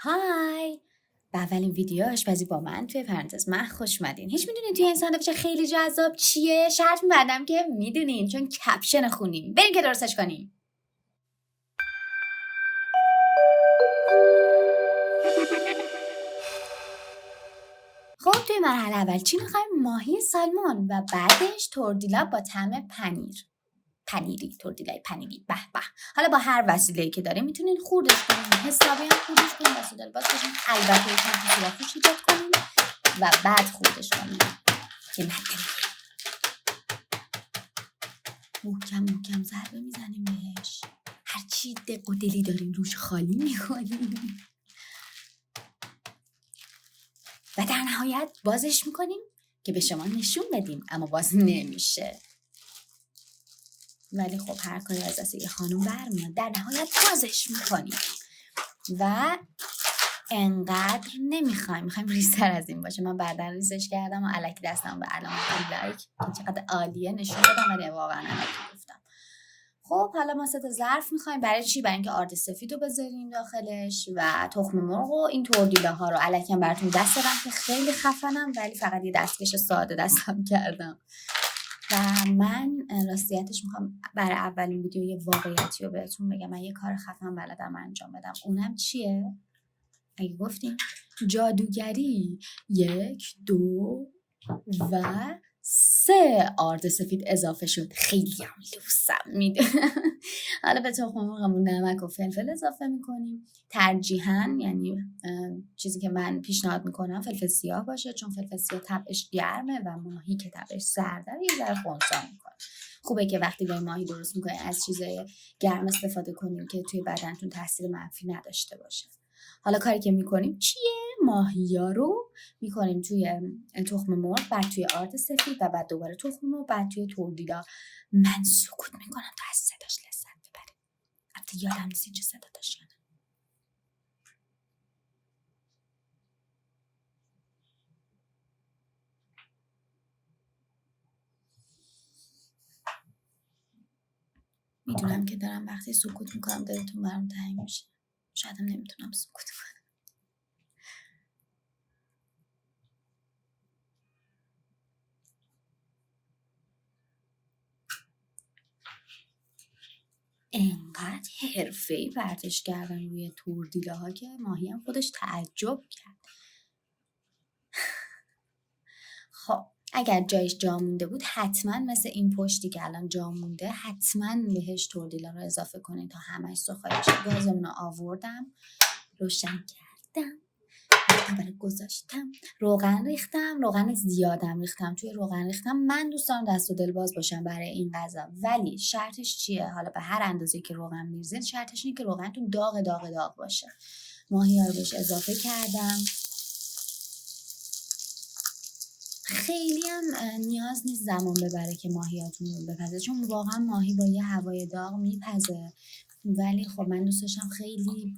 های، به اولین ویدیو آشپزی با من توی پرانتز من خوش اومدین. هیچ میدونین توی این ساندویچ خیلی جذاب چیه؟ شرط می‌بندم که میدونین، چون کپشن خونیم. بریم که درستش کنیم. خب توی مرحله اول چی می‌خوایم؟ ماهی سالمون و بعدش توردیلا با طعم پنیری، توردیلای پنیری. به به. حالا با هر وسیله‌ای که داریم میتونین خوردش کنین، حسابی هم خوردش کنین، واسه دلواز بشین. البته یکم تو سوراخش ایجاد کنین و بعد خوردش کنین که محکم ضربه میزنیم بهش. هرچی دق و دلی داریم روش خالی میکنیم و در نهایت بازش میکنیم که به شما نشون بدیم، اما باز نمیشه. ولی خب هر کاری از دست یه خانوم برمیاد، در نهایت بازش میکنیم و انقدر میخوایم ریزتر از این باشه. من بعدن ریزش کردم و الکی دستم به علامت لایک که چقدر عالیه نشون دادم، ولی واقعا الکی گفتم. خب حالا ما 3 تا ظرف میخوایم. برای چی؟ برای اینکه آرد سفید رو بذاریم داخلش و تخم مرغ و این توردیلاها رو. الکی هم براتون دست دادم که خیلی خفنم، ولی فقط یه دستکش ساده دستم کردم. و من راستیتش میخوام برای اولین ویدیو یه واقعیتی رو بهتون بگم. من یه کار خفن بلدم انجام بدم. اونم چیه؟ اگه گفتیم جادوگری 1 2 و 3 آرد سفید اضافه شد. خیلی هم لوسم میده. حالا به تخم مرغمون نمک و فلفل اضافه میکنیم. ترجیحاً یعنی چیزی که من پیشنهاد میکنم فلفل سیاه باشه، چون فلفل سیاه طبعش گرمه و ماهی که طبعش سرده یه ذره خنثی میکنه. خوبه که وقتی داریم ماهی درست میکنیم از چیزای گرم استفاده کنیم که توی بدنتون تاثیر منفی نداشته باشه. حالا کاری که میکنیم چیه؟ ماهیا رو میکنیم توی تخم مرغ، بعد توی آرد سفید و بعد دوباره تخم مرغ، بعد توی توردیلا. من سکوت میکنم تا از صداش لذت ببریم. البته یادم نیست اینجا صدا داشت یا نه. میدونم که دارم وقتی سکوت میکنم دلتون برام تنگ میشه. شاید هم نمیتونم سکوت کنم. انقدر حرفه‌ای پرتش کردم روی توردیلاها که ماهی هم خودش تعجب کرد. خب اگر جایش جا مونده بود حتما مثل این پشتی که الان جا مونده حتما بهش توردیلا رو اضافه کنید تا همش سرخ‌های بشه. گازمون رو آوردم، روشن کردم، برای گذاشتم، روغن ریختم. روغن زیادم ریختم. توی روغن ریختم. من دوست دارم دست و دل باز باشم برای این غذا، ولی شرطش چیه؟ حالا به هر اندازه که روغن میریزید شرطش اینه که روغنتون داغ باشه. ماهی ها رو بهش اضافه کردم. خیلی هم نیاز نیست زمان ببره که ماهیاتون رو بپزه، چون واقعا ماهی با یه هوای داغ میپزه. ولی خب من دوست داشتم خیلی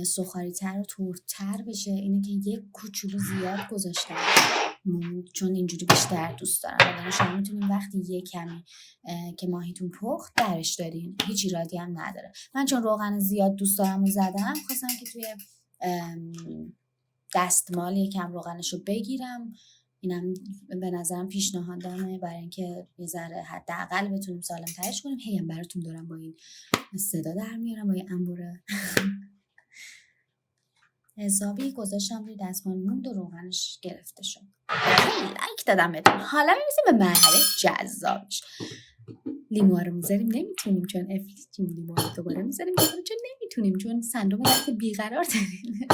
سوخاری‌تر و تورتر بشه، اینه که یک کوچولو زیاد گذاشتم چون اینجوری بیشتر دوست دارم. ولی شما میتونین وقتی یه کمی که ماهیتون پخت درش دارین، هیچ ایرادی هم نداره. من چون روغن زیاد دوست دارم و زدم، خواستم که توی دستمال یکم روغنش رو بگیرم. اینم به نظرم پیشنهادمه برای اینکه یه ذره حداقل بتونیم سالم ترش کنیم. هیم براتون دارم با این صدا در میارم با این انبوره. حسابی گذاشتم روی دستمال، موند و روغنش گرفته شد. لایک دادم بهتون. حالا میرسیم به مرحله جذابش. لیمو رو میذاریم، نمیتونیم چون افلیچیم. لیمو رو دوباره میذاریم چون نمیتونیم چون سندروم دست بیقرار داریم.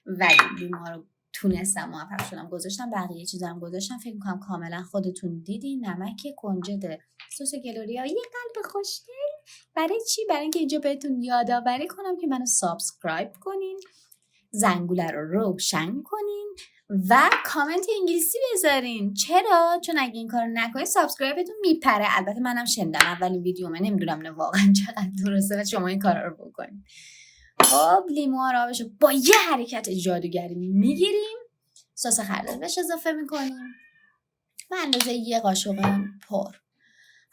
ولی لیمو رو تونستم موفق شدم گذاشتم. بقیه چیزام گذاشتم. فکر میکنم کاملا خودتون دیدین. نمک کنجد، سس گلوریا، یه قلب خوشگل. برای چی؟ برای اینکه اینجا بهتون یادآوری کنم که منو سابسکرایب کنین، زنگوله رو روشن کنین و کامنت انگلیسی بذارین. چرا؟ چون اگه این کارو نکنین سابسکرایبتون میپره. البته منم شنیدم اولین ویدیومه، نمیدونم نه واقعا چقدر درسته و شما این کارا رو بکنین. خب لیمو رو آبشو با یه حرکت جادوگری میگیریم، سس خردل بهش اضافه میکنیم و اندازه 1 قاشق پر.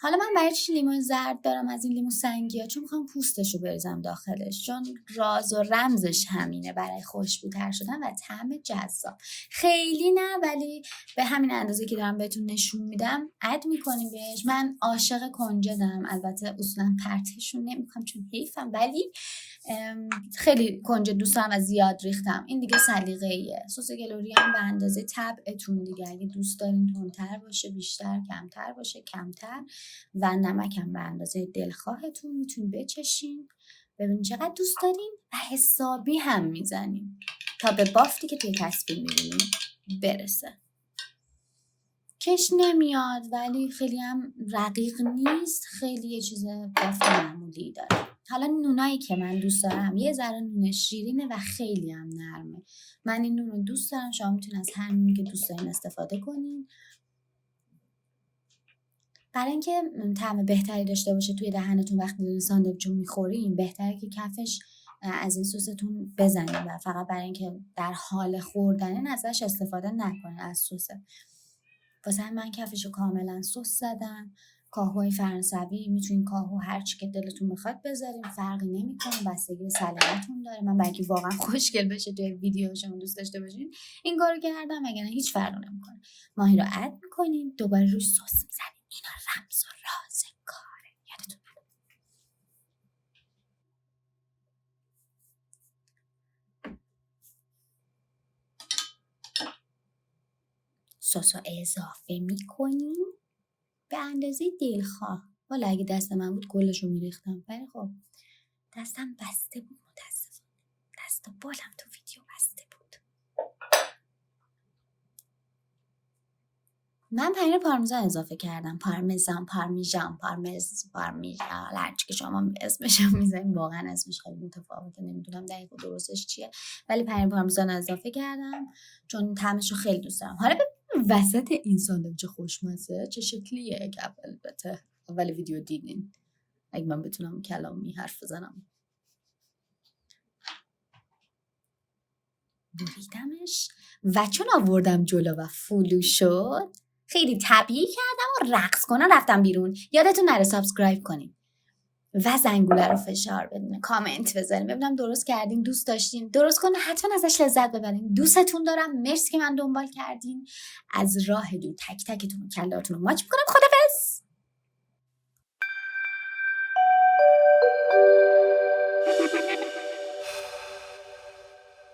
حالا من برای چی لیمو زرد دارم از این لیمو سنگی ها؟ چون میخوام پوستشو بریزم داخلش، چون راز و رمزش همینه برای خوشبوتر شدن و طعم جذاب. خیلی نه، ولی به همین اندازه که دارم بهتون نشون میدم اد میکنیم بهش. من عاشق کنجدم، البته اصولا پرتشون نمیکنم چون حیفم، ولی خیلی کنجد دوست دارم و زیاد ریختم. این دیگه سلیقه‌ایه. سس گلوری هم به اندازه طبعتون دیگه، اگه دوست دارین تندتر باشه بیشتر، کمتر باشه کمتر، و نمک هم به اندازه دلخواهتون میتونین بچشین. ببینین چقدر دوست دارین و حسابی هم میزنیم تا به بافتی که توی تصویر میبینیم برسه. کش نمیاد ولی خیلی هم رقیق نیست، خیلی یه چیز بافت معمولی داره. حالا نونایی که من دوست دارم یه ذره نون شیرینه و خیلی هم نرمه. من این نون رو دوست دارم، شما میتونید از هر نونی که دوست دارین استفاده کنین. برای اینکه طعم بهتری داشته باشه توی دهنتون وقتی دارین ساندویچ رو میخورین، بهتره که کفش از این سستون بزنین و فقط برای اینکه در حال خوردن ازش استفاده نکنین از سسه. واسه من کفشو کاملا سس زدم. کاهوهای فرانسوی میتونین کاهو هر چی که دلتون بخواد بذارین، فرقی نمیکنه، بستگی به سلیقتون داره. من برای واقعا خوشگل بشه توی ویدیو شما دوست داشته باشین این کارو کردم، اگه نه هیچ فرقی نمیکنه. ماهی رو اد میکنین، دوباره روش سس میزنین. اینا رمز و راز کاره، یادتون نره. سس رو اضافه میکنین به اندازه دلخواه. والا اگه دست من بود کلشو میریختم، ولی خب دستم بسته بود، متاسفانه دست و بالم تو ویدیو بسته بود. من پنیر پارمیزان اضافه کردم، پارمیزان، پارمیژان، هر چی که شما اسمشو میذارین، واقعا اسمش خیلی متفاوته، نمیدونم دقیق درستش چیه، ولی پنیر پارمیزان اضافه کردم چون طعمشو خیلی دوست دارم. حالا ببین وسط این ساندویچ خوشمزه چه شکلیه که البته اول ویدیو دیدین، اگه من بتونم کلامی حرف بزنم. بریدمش و چون آوردم جلو و فولو شد، خیلی طبیعی کردم و رقص کنم رفتم بیرون. یادتون نره سابسکرایب کنین و زنگوله رو فشار بدین، کامنت بذارین ببینم درست کردین، دوست داشتین، درست کنین، حتما ازش لذت ببرین. دوستتون دارم، مرسی که من دنبال کردین. از راه دور تک تکتون و کلاتون رو ماچ میکنم. خدافظ.